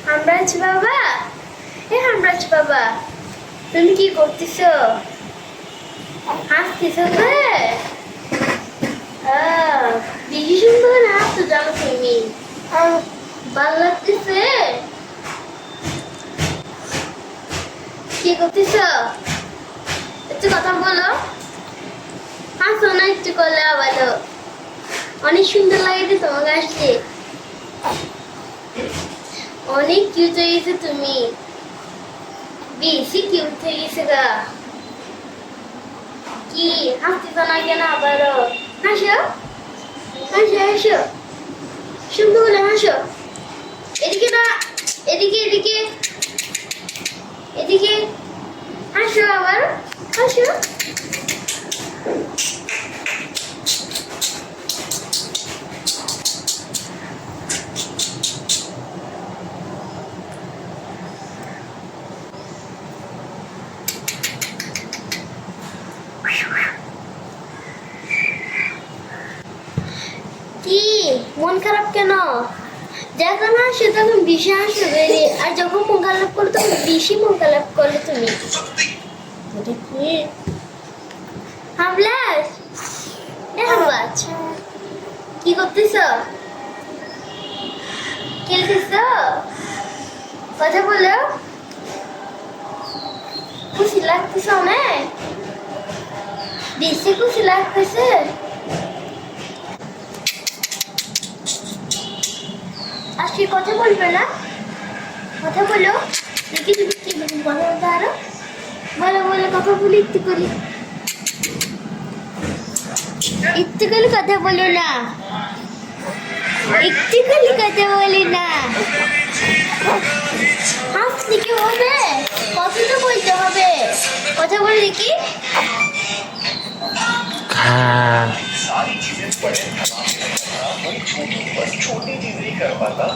হামরাজ বাবা, হামরাজ বাবা, তুমি কি করতেছো? হাসতেছো যে? বেশি সুন্দর হাসছো জানো তুমি। ভালো লাগতেছে? কি করতেছো? একটু কথা বলো। হাসো না একটু, করলে বলো। অনেক সুন্দর লাগে তোমাকে আসছে। অনেক কিউট হয়ে গেছে তুমি, বেশি কিউট হয়ে গেছে গা। কি হাসতেছ না কেন আবারও? হাসো হাসো হাসো, সুন্দর হলে হাসো। এদিকে না, এদিকে এদিকে এদিকে, হাসো আবার, হাসো। কি মন খারাপ কেন? যখন হাসো তখন বেশি হাসো বেরিয়ে, আর যখন মন খারাপ করো তখন বেশি মন খারাপ করো তুমি। এটা কি হামলাস? হামলাস কি করতেছ? খেলতেছ? কথা বলো। খুশি লাগতেছে অনেক, বেশি খুশি লাগতেছে। আজকে কথা বলবে না? কথা বলো দেখি, তুমি কি কথা বলতে আরো বলো, বলো কথা বলি একটু করি, একটু করে কথা বলো না, একটু করে কথা বলি না। হাসতে কি হবে? কথা তো বলতে হবে, কথা বলে দেখি। सारी चीजें बड़े धमाके में करना, वो छोटी बस छोटी चीजें ही कर पाता।